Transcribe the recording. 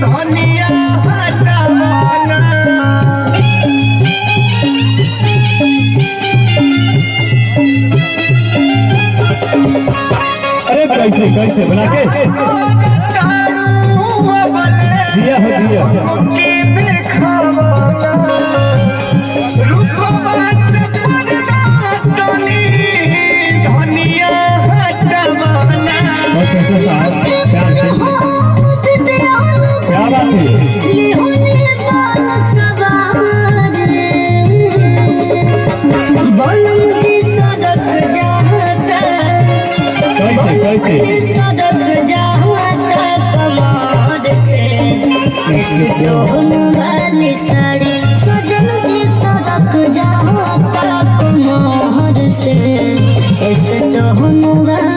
धनिया हटावाना। अरे कैसे कैसे बना के दिया हो दिया क्या बात है? सड़क जाता कमाद से वाली साड़ी सजन जी सड़क जाता कमाद से वाली